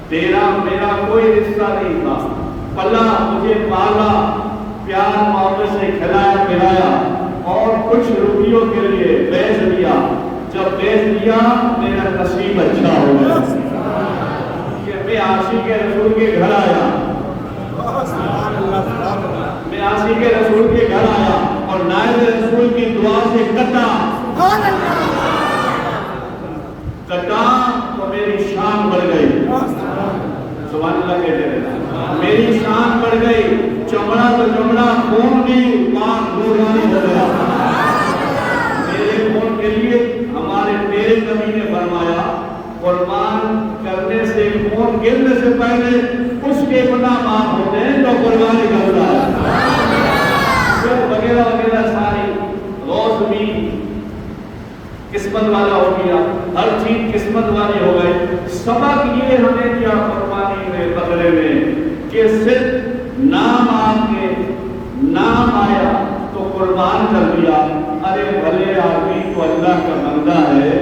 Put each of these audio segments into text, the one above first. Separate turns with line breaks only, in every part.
تیرا میرا کوئی رشتہ نہیں تھا، پلا مجھے پالا، پیار محبت سے کھلایا پلایا اور کچھ روپیوں کے لیے بیچ دیا، جب بیچ دیا میرا نصیب اچھا ہو گیا کہ میں عاشق رسول کے گھر آیا، میں عاشق رسول کے گھر آیا اور نائب رسول کی دعا سے کٹا تو میری شان بڑھ گئی، سبحان اللہ کہتے ہیں، میری شان بڑھ گئی، چمڑا تو چمڑا، خون بھی پاک نورانی ہو گیا۔ میرے خون کے لیے ہمارے میرے نبی نے فرمایا قربان کرنے سے، خون گرنے سے پہلے اس کے گناہ معاف ہوتے ہیں تو قربانی کرتا ہے، وغیرہ وغیرہ ساری روز بھی قسمت والا ہو گیا، ہر چیز قسمت والی ہو گئی۔ سبق یہ ہمیں کیا قربانی میں، بکرے میں، کہ صرف نام آپ کے نام آیا تو قربان کر دیا، ارے بھلے آدمی تو اللہ کا بندہ ہے،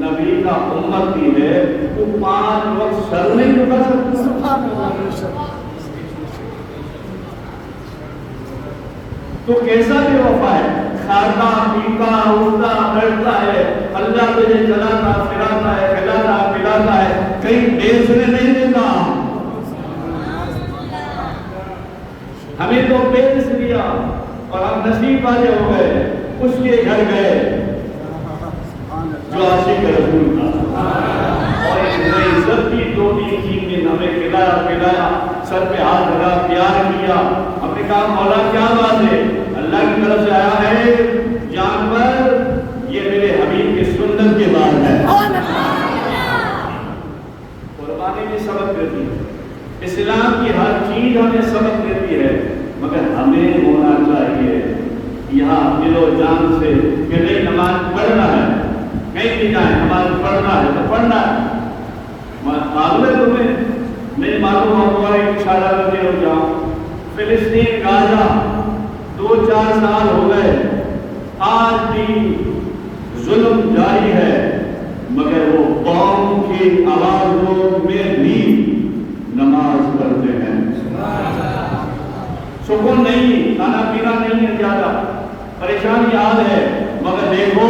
نبی کا امت بھی ہے، تو 5 وقت سر نہیں جھکا سکتا، تو کیسا بے وفا ہے، کھاتا پیتا اٹھتا بیٹھتا ہے، اللہ تجھے چلاتا پھراتا ہے، کھلاتا پلاتا ہے، کہیں بیچنے نہیں دیتا، ہمیں تو بیچ دیا اور ہم نصیب والے ہو گئے، اس کے گھر گئے جو عاشق رسول تھا، اور ایک نئی عزت کی 2-3 دن ہمیں کھلایا پلایا، سر پہ ہاتھ لگا، پیار کیا، ہم نے کہا مولا کیا بات ہے، اللہ کی طرف سے آیا ہے جانور، یہ میرے حبیب کی سنت کے بعد ہے۔ قربانی بھی سبق دیتی ہے، اسلام کی ہر چیز ہمیں سبق دیتی ہے، مگر ہمیں ہونا چاہیے یہاں دل و جان سے کہ نہیں نماز پڑھنا ہے، کہیں بھی جائیں نماز پڑھنا ہے تو پڑھنا ہے، معلوم ہے تمہیں، نہیں معلوم ہوا ایک اشارہ کرتے ہو جاؤں، فلسطین غازہ 2-4 سال ہو گئے، آج بھی ظلم جاری ہے، مگر وہ قوم کی آوازوں میں بھی نماز پڑھتے ہیں، سکون نہیں، کھانا پینا نہیں ہے زیادہ، پریشانی حال ہے، مگر دیکھو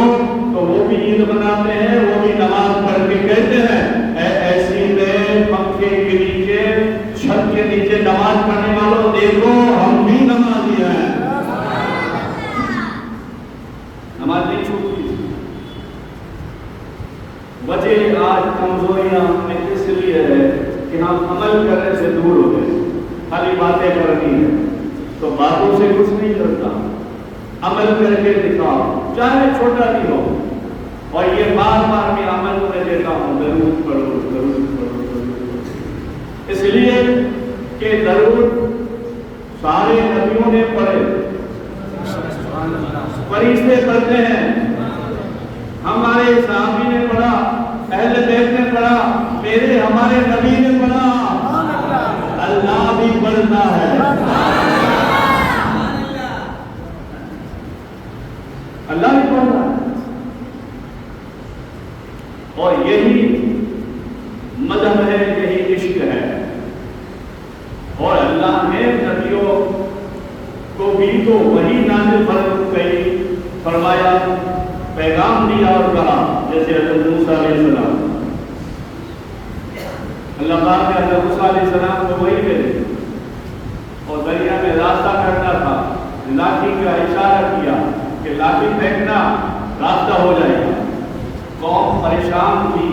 تو وہ بھی عید مناتے ہیں، وہ بھی نماز پڑھ کے کہتے ہیں اے ایسی میں پنکھے کے نیچے چھت کے نیچے نماز پڑھنے والوں دیکھو ہم بھی نمازی ہیں، نماز نہیں چھوٹتی۔ وجہ آج کمزوریاں میں اس لیے ہے کہ ہم عمل کرنے سے دور ہو گئے، خالی باتیں کرنی ہے تو باتوں سے کچھ نہیں کرتا، عمل کر کے دکھاؤ چاہے چھوٹا بھی ہو، اور یہ بار بار میں عمل میں دیتا ہوں درود پڑھو درود پڑھو، اس لیے کہ درود سارے نبیوں نے پڑھے، فرشتے پڑھتے ہیں، ہمارے صحابی نے پڑھا، اہل بیت نے پڑھا، میرے ہمارے نبی نے پڑھا، اللہ بھی پڑھتا ہے، اللہ بھی پڑھتا ہے، اور یہی مذہب ہے، یہی عشق ہے، اور اللہ نے نبیوں کو بھی تو وہی نازل فرمایا، پیغام دیا اور کہا، جیسے حضرت موسیٰ علیہ السلام، اللہ پاک نے حضرت موسیٰ علیہ السلام کو وہی بھیجے اور دریا میں راستہ کرنا تھا، لاٹھی کا اشارہ کیا کہ لاٹھی پھینکنا راستہ ہو جائے گا، قوم پریشان تھی،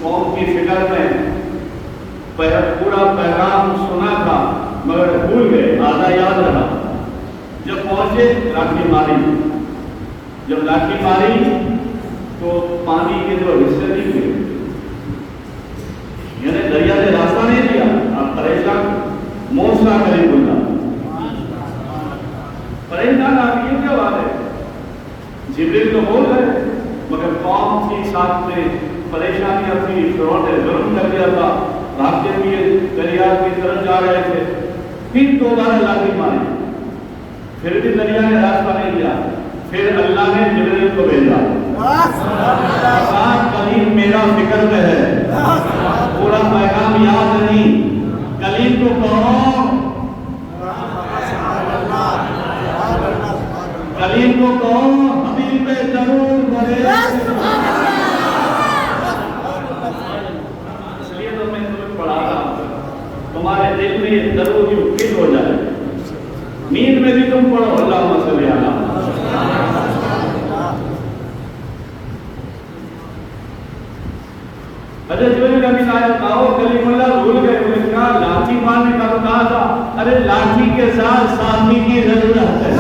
قوم کی فکر میں پورا پیغام سنا تھا مگر بھول گئے، آدھا یاد رہا، جب پہنچے لاٹھی ماری، جب لاٹھی ماری تو پانی کے جو حصے نہیں ہوئے، یعنی دریا نے راستہ نہیں دیا، آپ پریشان، موسیٰ کلیم اللہ پریشان، آپ یہ کیا بات ہے، جبریل تو بول رہے مگر قوم کی ساتھ میں پریشانیاں تھی، فرعون نے ظلم کر دیا تھا، بھاگتے ہوئے دریا کی طرف جا رہے تھے، پھر دوبارہ لاٹھی ماری، پھر بھی دریا نے راستہ نہیں دیا، پھر اللہ نے جبریل کو بھیجا، کلیم میرا فکر میں ہے، پورا پیغام یاد نہیں، کلیم کو کہو، کلیم کو کہو حبیب پہ ضرور بھرے، میں بھی تم پڑھو اللہم صلی علی حضرت جبریل کا بھی آیا کہو کلیم اللہ بھول گئے انہوں نے کہا لاٹھی مارنے کا تو کہا تھا ارے لاٹھی کے ساتھ ساتھی کی ضرورت ہے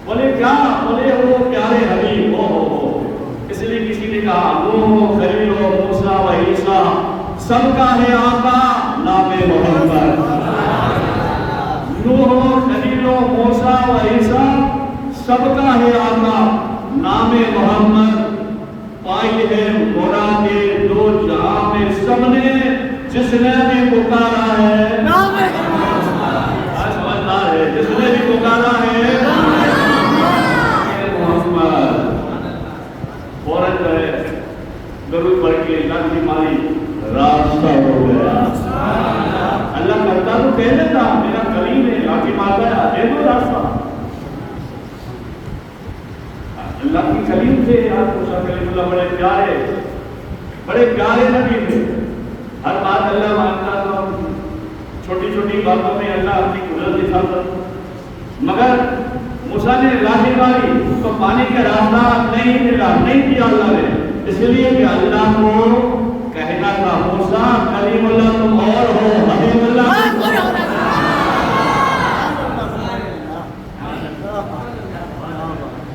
بولے کیا بولے وہ پیارے حبیب ہو اس لیے کسی نے کہا نوح خلیل و موسیٰ و عیسیٰ سب کا ہے آقا نام محمد نوح خلیل و موسیٰ و عیسیٰ سب کا ہے آقا نام محمد پائی ہے مراد دو جہاں میں سب نے جس نے بھی پکارا ہے سمجھدار ہے جس نے بھی پکارا ہے محمد فوراً کرے درود پڑھ کے اللہ کی ماری راستہ ہو گیا اللہ کرتا تو کہہ دیتا میرا کلیم ہے لاٹھی مار گیا دے دو راستہ اللہ کی کلیم تھے آج موسیٰ کلیم اللہ بڑے پیارے نبی تھے ہر بات اللہ مانتا تھا چھوٹی چھوٹی باتوں میں اللہ اپنی قدرت دکھاتا مگر موسیٰ نے لاٹھی ماری تو پانی کا راستہ نہیں ملا نہیں دیا اللہ نے اس لیے کہ اللہ کو کہنا تھا موسیٰ کلیم اللہ تم اور ہو حبیب اللہ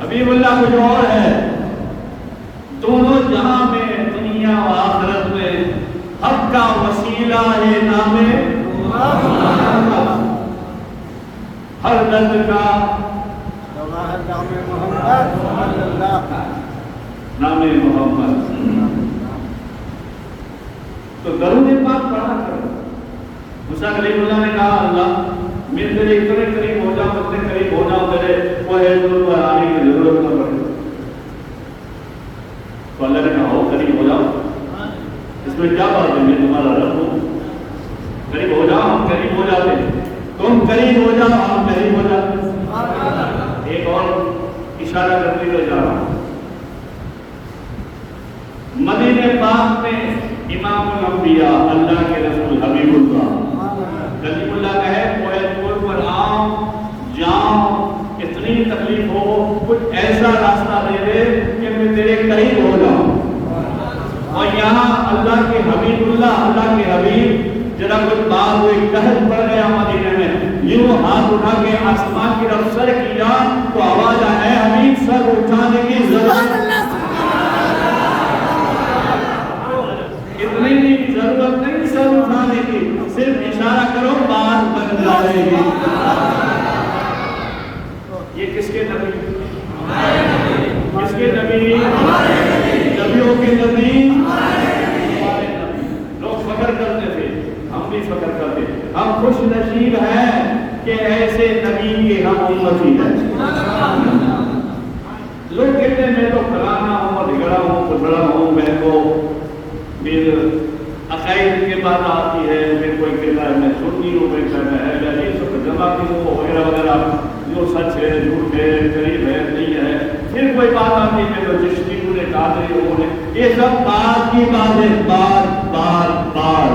حبیب اللہ کچھ اور ہے دونوں جہاں میں دنیا و آخرت میں حق کا وسیلہ ہے نام ہر درد کا نام محمد تو درود پاک پڑھا کرو موسیٰ کلیم اللہ نے کہا اللہ میں تیرے اتنے قریب ہو جاؤں اتنے قریب ہو جاؤں تیرے کوہ طور پر آنے کی ضرورت نہ پڑے تو اللہ نے کہا ہو قریب ہو جاؤ اس میں کیا بات ہے میں تمہارا رب ہوں قریب ہو جاؤ ہم قریب ہو جاتے تم قریب ہو جاؤ ہم قریب ہو جاتے ایک اور اشارہ کرتے ہوئے جا رہا ہوں مدینہ پاک میں امام الانبیاء اللہ کے رسول حبیب اللہ کلیم اللہ کہے کوہ طور پر آؤ جاؤ اتنی تکلیف ہو کچھ ایسا راستہ دے دے کہ میں تیرے قریب ہو جاؤں اور یہاں اللہ کے حبیب اللہ کے حبیب جرا کچھ بات ہوئی قحط پڑ گیا مدینے میں یوں ہاتھ اٹھا کے آسمان کی طرف سر کیا تو آواز آئے حبیب سر اٹھانے کی ضرورت اتنی نہیں ضرورت نہیں سر اٹھانے کی صرف اشارہ کرو بات بن جائے گی یہ کس کے نبی کس کے نبی نبیوں کے نبی لوگ فخر کرتے تھے ہم بھی فخر کرتے ہم خوش نصیب ہیں کہ ایسے نبی کے ہم امتی ہیں لوگ کہتے ہیں میں تو فلانا ہوں اور بگڑا ہوں پھسڑا ہوں میں تو پھر عقائد کے بعد آتی ہے پھر کوئی کہتا ہے میں سنی ہوں کوئی کہتا ہے یہ سب جماعتی ہوں وغیرہ وغیرہ جو سچ ہے جھوٹ ہے قریب ہے نہیں ہے پھر کوئی بات آتی ہے تو چشتی نے قادری نے یہ سب بات کی باتیں بار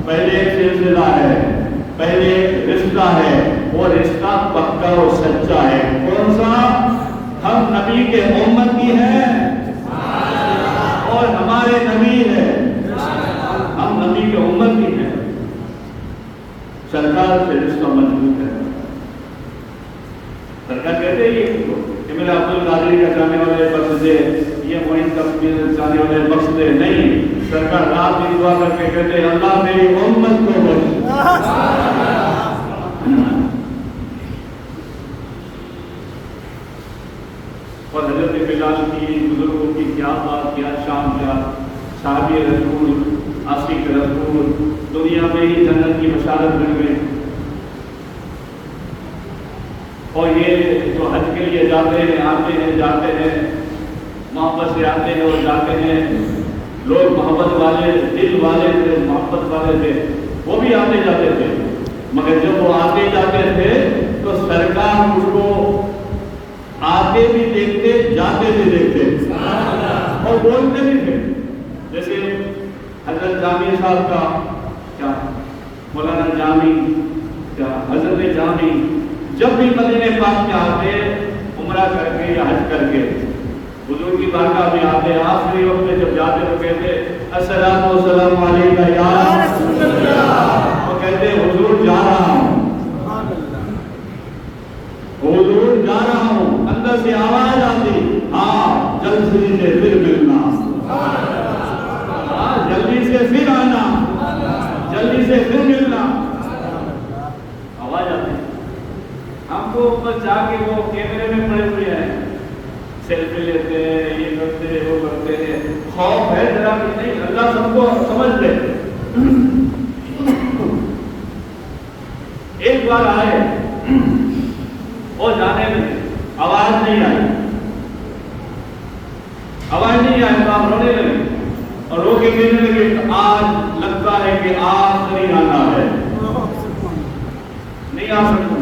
پہلے ایک سلسلہ ہے پہلے ایک رشتہ ہے وہ رشتہ پکا اور سچا ہے کون سا ہم نبی کے امت کی ہے اور ہمارے نبی ہے ہم نبی کے امت کی ہیں سرکار سے رشتہ مضبوط ہے سرکار کہتے ہیں کہ میرے عبد القادری کا چاہنے والے بخش دے یہ معین کا چاہنے والے بخش دے نہیں سرکار رات میں دعا کر کے کہتے ہیں اللہ میری امت کو بخش اور حضرت بلال کی بزرگوں کی کیا بات کیا شان کیا صحابی رسول عاشق رسول دنیا میں ہی جنت کی بشارت مل گئی اور یہ جو حج کے لیے جاتے ہیں آتے ہیں جاتے ہیں محبت سے آتے ہیں اور جاتے ہیں لوگ محبت والے دل والے تھے محبت والے تھے وہ بھی آتے جاتے تھے مگر جب وہ آتے جاتے تھے تو سرکار اس کو آتے بھی دیکھتے جاتے بھی دیکھتے اور بولتے بھی تھے جیسے حضرت جامی صاحب کا کیا مولانا جامی حضرت جامی جب بھی مدینے پاک میں آتے عمرہ کر کے یا حج کر کے حضور کی بارگاہ میں آتے، آخری وقت میں جب جاتے تو کہتے السلام والسلام علیکہ یا رسول اللہ، وہ کہتے حضور جا رہا ہوں، حضور جا رہا ہوں، اندر سے آواز آتی ہاں جلدی سے پھر ملنا، جلدی سے پھر آنا، جلدی سے پھر ملنا، آواز آتی۔ ہم کو بس جا کے وہ کیمرے میں پڑے ہوئے ہیں، سیلفی لیتے ہیں، یہ کرتے ہیں وہ کرتے ہیں، خوف ہے ذرا بھی نہیں، اللہ سب کو سمجھ لے۔ ایک بار آئے اور جانے میں آواز نہیں آئی، آواز نہیں آئی تو آپ رونے لگے اور رو کے کہنے لگے آج لگتا ہے کہ آخری آنا ہے، نہیں آ سکتا۔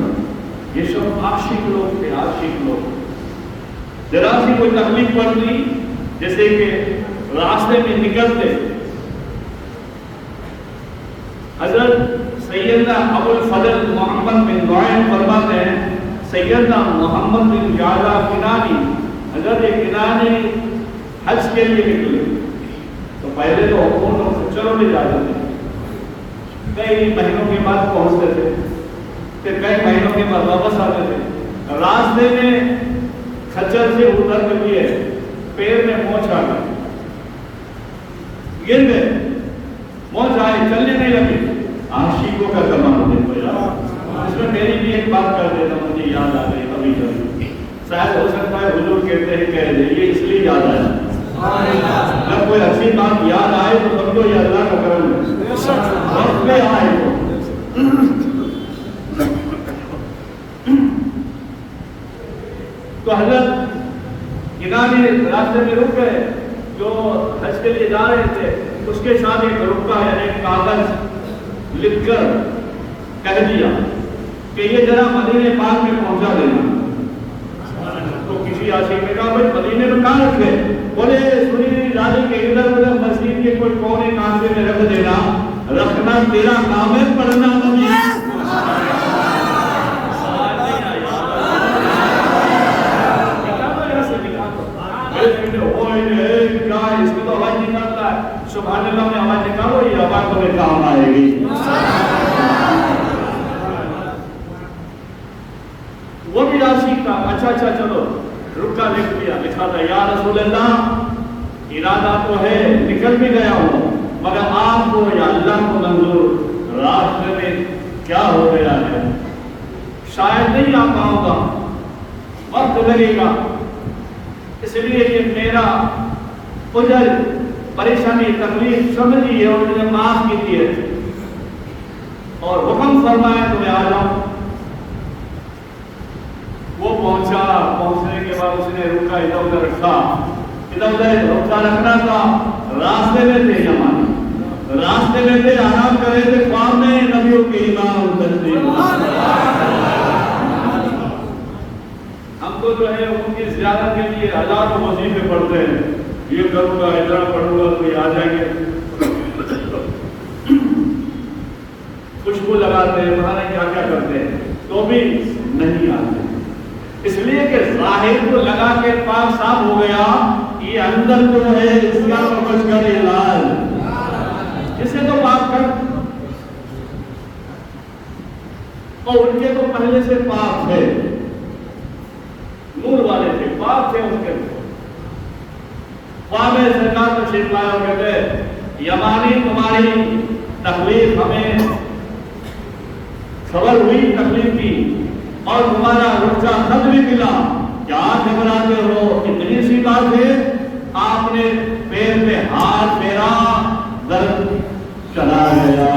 یہ سب عاشق لوگ تھے، عاشق لوگ۔ ذرا سی کوئی تکلیف پڑتی جیسے کہ راستے میں نکلتے، حضرت سیدنا ابو الفضل محمد بن نعیم فرماتے ہیں سیدنا محمد بن جعلہ کنانی، حضرت کنانی حج کے لیے نکلے تو پہلے تو اونٹ اور خچروں میں جاتے تھے، کئی مہینوں کے بعد پہنچتے تھے، پھر کئی مہینوں کے بعد واپس آتے تھے، راستے میں خچر سے اتر کے لیے پیر میں مونچھ آ گئی، گر گئے، مونچھ آئے، چلنے نہیں لگے۔ عاشقوں کا زمانہ دیکھو یار، اس میں میری بھی ایک بات کر دیتا ہوں، مجھے یاد آ گئی ابھی جب، شاید ہو سکتا ہے حضور کہتے ہیں کہہ دیں یہ اس لیے یاد آیا، جب کوئی اچھی بات یاد آئے تو سمجھو یہ اللہ کا کرم ہے، وقت میں آئے تو حضرت کنانی راستے میں رک گئے، جو حج کے لیے جا رہے تھے اس کے ساتھ ایک رکا یعنی ایک کاغذ لکھ کر کہہ دیا کہ یہ ذرا مدینے پاک میں پہنچا دینا۔ تو کسی عاشق نے کہا بھائی مدینے میں کہاں رکھے؟ بولے سنی راجی کے ادھر ادھر مسجد کے کوئی کونے کانچے میں رکھ دینا، رکھنا تیرا کام ہے، پڑھنا نہیں۔ اس کی تو آواز نکالتا ہے، سبحان اللہ میں آواز نکالو، یہ آواز تمہیں کام آئے گی۔ وہ بھی عاشق تھا، اچھا چلو رکا لکھ دیا، لکھا تھا یا رسول اللہ ارادہ تو ہے نکل بھی گیا ہوں مگر آپ کو یا اللہ کو منظور راستے میں کیا ہو گیا ہے، شاید نہیں آ پاؤں گا، وقت لگے گا، اس لیے یہ میرا عذر پریشانی تکلیف سمجھیے اور مجھے معاف کیجیے اور حکم فرمائے تو میں آ جاؤں۔ وہ پہنچا، پہنچنے کے بعد اس نے رکا، ادھر ادھر رکھا، ادھر ادھر رکا رکھنا تھا، راستے میں تھے جماعت، راستے میں تھے، آرام کر رہے تھے، خواب میں نبیوں کے امام تشریف، ہم تو جو ہے ان کی زیارت کے لیے ہزاروں وظیفے پڑھتے ہیں، یہ کروں گا ادھر پڑھوں گا تو یہ آ جائیں گے، خوشبو لگاتے ہیں، پتہ نہیں کیا کیا کرتے ہیں، تو بھی نہیں آتے، اس لیے کہ ظاہر کو لگا کے پاک صاف ہو گیا، یہ اندر جو ہے اس کا سمجھ کر علاج، اسے تو پاک کر، اور ان کے تو پہلے سے پاک تھے، نور والے تھے، پاک تھے اس کے، خواب سرکار تشریف لائے اور کہتے یمانی تمہاری تکلیف ہمیں خبر ہوئی تکلیف کی اور تمہارا رخصہ خط بھی ملا، کیا گھبراتے ہو، اتنی سی بات ہے، آپ نے پیر پہ ہاتھ پھیرا، درد چلا گیا۔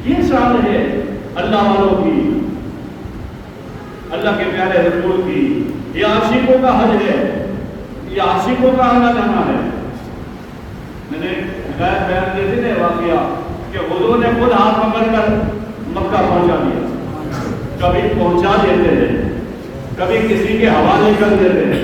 یہ شان ہے اللہ والوں کی، اللہ کے پیارے رسول کی، یہ عاشقوں کا حج ہے، یہ عاشقوں کا آنا جانا ہے۔ میں نے غیر بیان دے دی واقعہ کہ حضور نے خود ہاتھ پکڑ کر مکہ پہنچا دیا، کبھی پہنچا دیتے ہیں، کبھی کسی کے حوالے کر دیتے ہیں،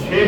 6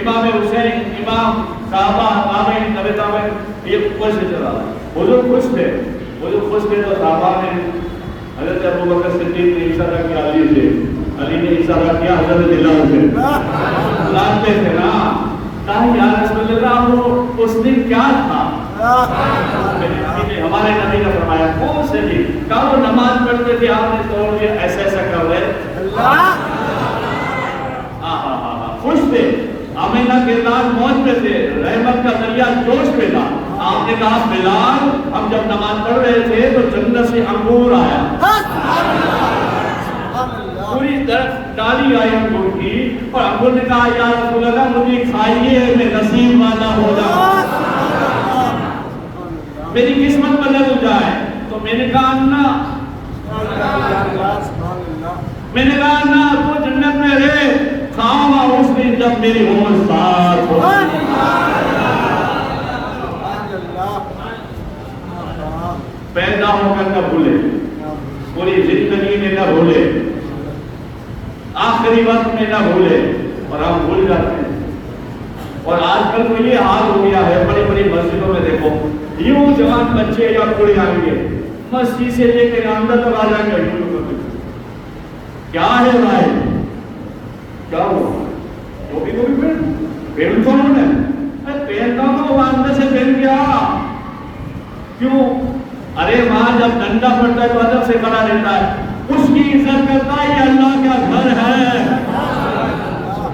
امام حسین، امام صحابہ، تابعین، تبع تابعین، یہ خوش سے چلا. حضور خوش تھے، حضور خوش تھے تو صحابہ نے حضرت ابوبکر صدیق نے اشارہ کیا علی سے، علی نے اشارہ کیا حضرت بلال سے. لاتے تھے نا کہا یا رسول اللہ وہ اس دن کیا تھا؟ ہمارے نبی نے فرمایا کون سے دن؟ کہا وہ نماز پڑھتے تھے آپ نے توڑ دیا ایسا ایسا کر رہے. خوش تھے، آمینہ کے ساتھ موج میں تھے، رحمت کا دریا جوش میں تھا. آپ نے کہا بلال ہم جب نماز پڑھ رہے تھے تو جنت سے انگور آیا، پوری طرف ڈالی آئی انگور کی، اور انگور نے کہا یا رسول اللہ مجھے کھائیے میں نصیب والا ہو جاؤں، میری قسمت بدل جائے. تو میں نے کہا نا تو جنت میں رہے، کھاؤں گا اس دن جب میری عمر 60 ہو. پیدا ہو کر نہ بھولے، پوری زندگی میں نہ بھولے، آخری وقت میں نہ بھولے، اور ہم بھول جاتے ہیں. اور آج کل تو یہ حال ہو گیا ہے بڑی بڑی مسجدوں میں دیکھو یوں جوان بچے یا بوڑھے آئیں گے مسجد سے لے کے اندر تک آ جائیں گے. کیا ہے بھائی کیا ہوا؟ وہ بھی پہن تو انہوں نے پہنتا ہوں وہ اندر سے پہن گیا. کیوں؟ ارے وہاں جب ڈنڈا پڑتا ہے تو ادب سے کھڑا رہتا ہے، اس کی عزت کرتا ہے. یہ اللہ کا گھر ہے،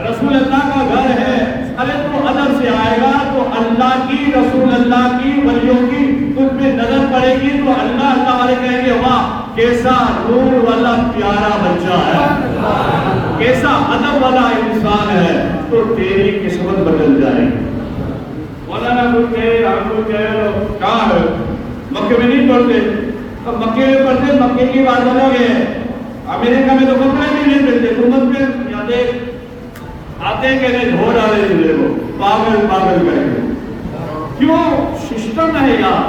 رسول اللہ کا گھر ہے. ارے تو ادب سے آئے گا تو اللہ کی، رسول اللہ کی، ولیوں کی تجھ پہ نظر پڑے گی تو اللہ تعالی کہیں گے واہ کیسا نور والا پیارا بچہ ہے، کیسا ادب والا انسان ہے. تو تیری قسمت بدل جائے گی. مولانا کچھ کہے ہم کچھ کہے کہاں ہے؟ مکے میں نہیں پڑھتے. اب مکے میں پڑھتے، مکے کی بات الگ ہے. امریکہ میں تو کپڑے بھی نہیں ملتے. حکومت میں یا دیکھ آتے کہ نہیں دھو ڈالے چلے کو پاگل پاگل کریں گے. کیوں؟ سسٹم ہے یار،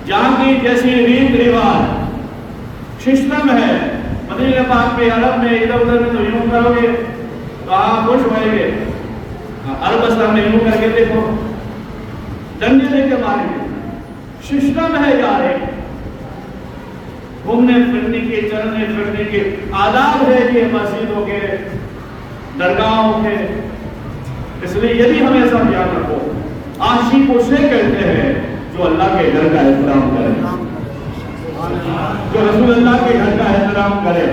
جہاں کی جیسی ریت رواج سسٹم ہے. مدینہ پاک کے عرب میں ادھر ادھر میں تو یوں کرو گے تو آپ خوش ہوئیں گے. عربستان میں یوں کر کے دیکھو ڈنڈے لے کے ماریں گے. سسٹم ہے یار، گھومنے پھرنے کے، چلنے پھرنے کے آداب ہے یہ مسجدوں کے، درگاہوں کے. اس لیے یہ بھی ہمیشہ یاد رکھو عاشق اسے کہتے ہیں جو اللہ کے گھر کا احترام کرے، جو رسول اللہ کے گھر کا احترام کرے،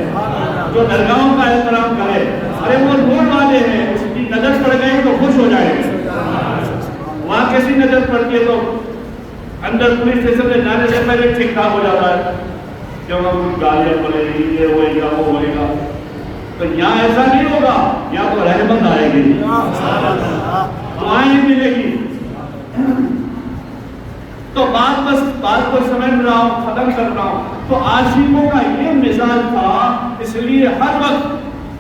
جو درگاہوں کا احترام کرے. ارے وہ روڈ والے ہیں، اس کی نظر پڑ گئی تو خوش ہو جائے گے. وہاں کیسی نظر پڑتی ہے تو اندر پولیس اسٹیشن میں جانے سے پہلے ٹھیک ٹھاک ہو جاتا ہے کہ وہاں کچھ گالیاں پڑے گی، یہ ہوئے گا وہ ہوئے گا. تو یہاں ایسا نہیں ہوگا، یہاں تو رحمت آئے گی، دعائیں ملے گی. تو بات کو سمجھ رہا ہوں، ختم کر رہا ہوں. تو عاشقوں کا یہ مثال تھا، اس لیے ہر وقت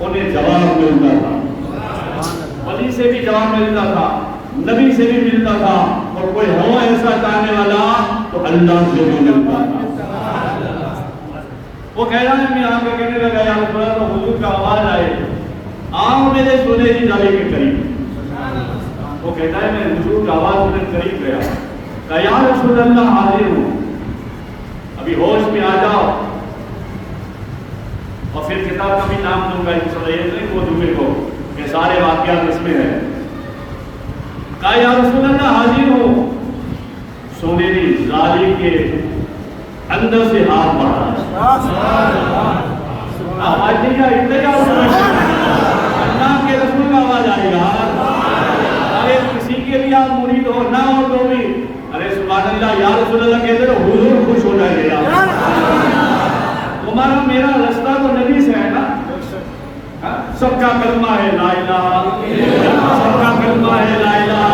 انہیں جواب ملتا تھا، ولی سے بھی جواب ملتا تھا، نبی سے بھی ملتا تھا، اور کوئی ہو ایسا چاہنے والا تو اللہ سے بھی ملتا تھا. وہ کہہ رہا ہے میں آ کے کہنے لگا یا رسول اللہ تو حضور کا آواز آئے آؤ میرے سونے کی جالی کے قریب. وہ کہتا ہے میں حضور کا آواز سنے قریب گیا، کہا یا رسول اللہ حاضر ہوں، ابھی ہوش میں آ جاؤ. اور پھر کتاب کا بھی نام دوں گا انشاءاللہ، وہ دوں کو کہ سارے واقعات اس میں ہیں. کہا یا رسول اللہ حاضر ہوں، سونیری جالی کے اندر سے ہاتھ بڑھا. آواز نہیں آئی، اللہ کے رسول کا آواز آئے گا. ارے کسی کے بھی آپ مرید ہو نہ ہو تو بھی ارے سبحان اللہ یا رسول اللہ کہتے تو حضور خوش ہو جائے گا. تمہارا میرا رستہ تو نبی سے ہے نا. سب کا کلمہ ہے لا الہ، سب کا کلمہ ہے لا الہ،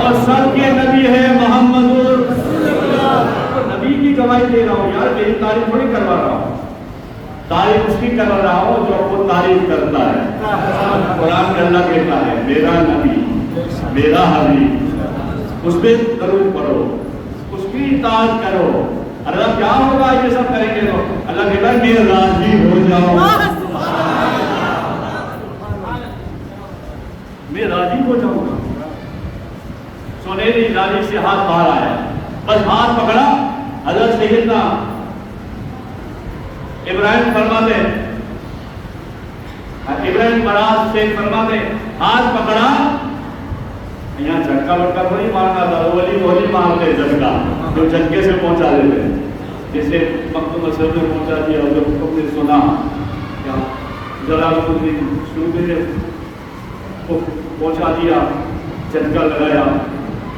اور سب کے نبی ہے محمد. نبی کی گواہی دے رہا ہوں یار، میری تعریف تھوڑی کروا رہا ہوں، تعریف اس کی کروا رہا ہوں جو وہ تعریف کرتا ہے. قرآن میں اللہ کہتا ہے میرا نبی میرا حبیب، اس پہ درود پڑھو، اس کی اطاعت کرو. اللہ کیا ہوگا یہ سب کریں گے تو اللہ کہتا ہے میں راضی ہو جاؤں. میں راضی ہو جاؤں گا. سنہری ڈالی سے ہاتھ باہر آیا, بس ہاتھ پکڑا. حضرت سیدنا ابراہیم فرماتے, ابراہیم مراز سے فرماتے, ہاتھ پکڑا. یہاں جھٹکا بٹکا تھوڑی مارنا تھا, ولی مارتے جھٹکا جو جھٹکے سے پہنچا دیتے. جیسے مکہ مسجد میں پہنچا دیا, جب تم نے سنا کیا جلال الدین سیوطی نے پہنچا دیا, جھٹکا لگایا.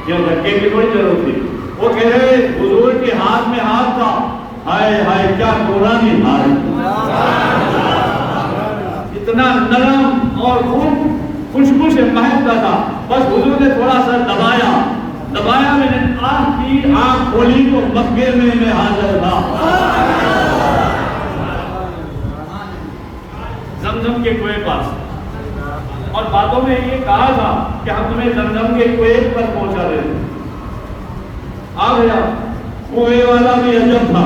یہ دھکے کی تھوڑی ضرورت تھی. وہ کہہ رہے حضور کے ہاتھ میں ہاتھ تھا, ہائے ہائے کیا قرآنی ہاتھ, اتنا نرم اور خوشبو سے مہکتا تھا. بس حضور نے تھوڑا سا دبایا, میں نے آنکھ کھولی تو مکے میں حاضر تھا. زمزم کے کنویں پاس, اور باتوں میں یہ کہا تھا کہ ہم تمہیں زمزم کے کنویں پر پہنچا دیں. آ گیا. کنویں والا بھی عجب تھا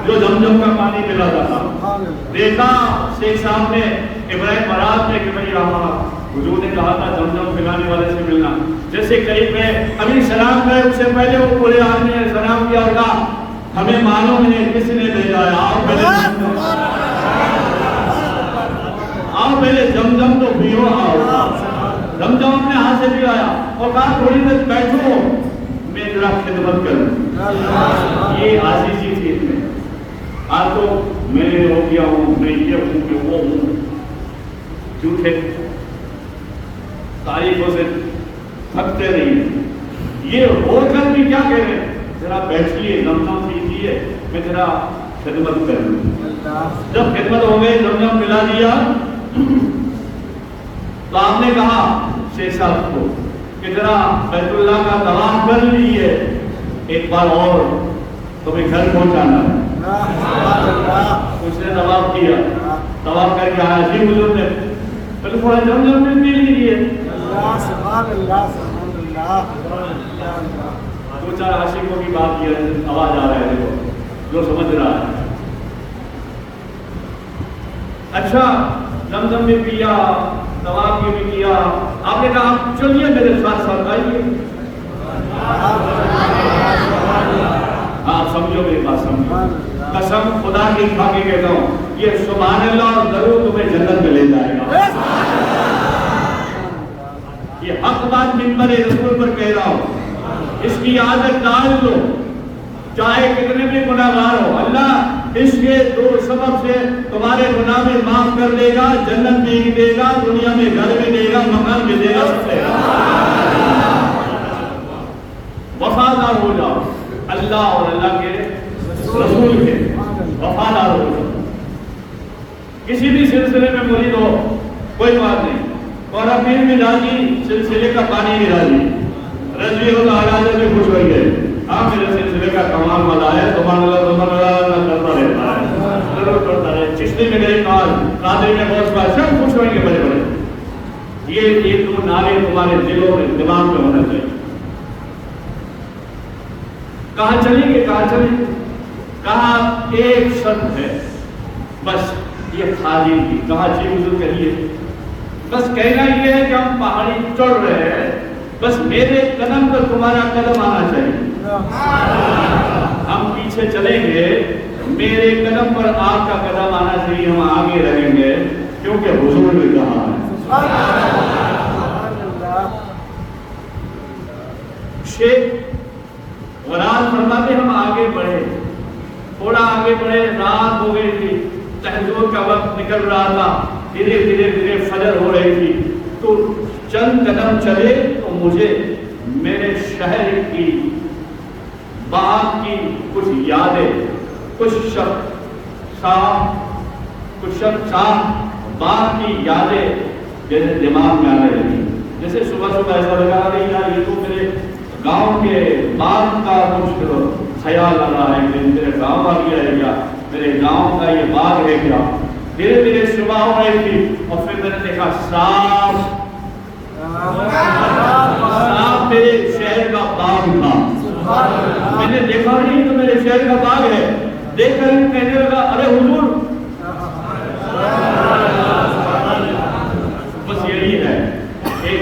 جو زمزم کا پانی پلاتا تھا. دیکھا شیخ صاحب نے, ابراہیم مراز نے کہ بھائی ہمارا حضور نے کہا تھا زمزم پلانے والے سے ملنا. جیسے قریب میں ابھی سلام کرے اس سے پہلے وہ پورے آدمی نے سلام کیا اور کہا ہمیں معلوم ہے کس نے بھیجا ہے, آؤ پہلے زمزم تو پیو. آؤ زمزم اپنے ہاتھ سے پلایا اور کہا تھوڑی دیر بیٹھو میں ذرا خدمت کروں. یہ عاجزی تھی اس میں. آج تو میں ہو گیا ہوں, میں یہ ہوں کہ وہ ہوں, جھوٹے تعریفوں سے تھکتے نہیں. یہ ہو کر بھی کیا کہہ رہے ہیں, ذرا بیٹھیے زمزم پیجیے میں ذرا خدمت کروں. جب خدمت ہو گئی زمزم پلا دیا تو آپ نے کہا شیخ صاحب کو کہ ذرا بیت اللہ کا طواف کر لیجیے ایک بار اور, تمہیں گھر پہنچانا ہے. اس نے طواف کیا, طواف کر کے آیا. جی حضور نے پہلے تھوڑا زمزم میں پی لیجیے. دو چار عاشقوں کی بات کی آواز آ رہا ہے, دیکھو جو سمجھ رہا ہے. اچھا زمزم بھی پیا, طواف بھی کیا. آپ نے کہا آپ چلیے میرے ساتھ ساتھ آئیے. آپ سمجھو میری بات, سمجھو. قسم خدا کی کھا کے کہتا ہوں یہ سبحان اللہ اور ضرور تمہیں جنت میں لے جائے گا. یہ حق بات منبر رسول پر کہہ رہا ہوں. اس کی عادت ڈال دو چاہے کتنے بھی گناہگار ہو. اللہ اس کے دو سبب سے تمہارے گناہ میں معاف کر دے گا, جنت بھی دے گا, دنیا میں گھر بھی دے گا, مکان بھی دے گا. وفادار ہو جاؤ اللہ اور اللہ کے رسول کے, وفادار ہو جاؤ. کسی بھی سلسلے میں مرید ہو کوئی بات نہیں, اور پیر بھی راضی, سلسلے کا پانی بھی راضی. رضوی اللہ علیہ میں خوش ہوئی گئے. آپ میرے سلسلے کا کمال مزہ ہے, سبحان اللہ کرتا رہتا ہے, ضرور کرتا رہے. چشتی میں گئے کال, قادری میں بہت بار, سب خوش ہوئیں گے بڑے بڑے. یہ دو نعرے تمہارے دلوں میں دماغ میں ہونا چاہیے. کہاں چلیں گے, کہاں چلیں گے, کہاں ایک شرط ہے بس یہ خالی کی. کہاں جی حضور کہیے, بس کہنا یہ ہے کہ ہم پہاڑی چڑھ رہے ہیں, بس میرے قدم پر تمہارا قدم آنا چاہیے. ہم پیچھے چلیں گے, میرے قدم پر آپ کا قدم آنا چاہیے. ہم آگے رہیں گے کیونکہ حضور نے کہا ہے. شیخ غرال فرماتے ہم آگے بڑھے, تھوڑا آگے بڑھے, رات ہو گئی تھی, تہجد کا وقت نکل رہا تھا, دھیرے دھیرے فجر ہو رہی تھی. تو چند قدم چلے تو مجھے میرے شہر کی باغ کی کچھ یادیں, کچھ شب شام باغ کی یادیں جیسے دماغ میں آنے لگی. جیسے صبح صبح ایسا لگا نہیں یار یہ تو میرے گاؤں کے باغ کا کچھ خیال آ رہا ہے کہ میرے گاؤں آ گیا ہے کیا, میرے گاؤں کا یہ باغ ہے کیا. دھیرے دھیرے صبح ہو رہی تھی اور پھر میں نے دیکھا صاف میرے شہر کا باغ تھا. میں نے دیکھا نہیں تو میرے شہر کا باغ ہے. دیکھ کر کہنے لگا ارے حضور, بس یہی ہے. ایک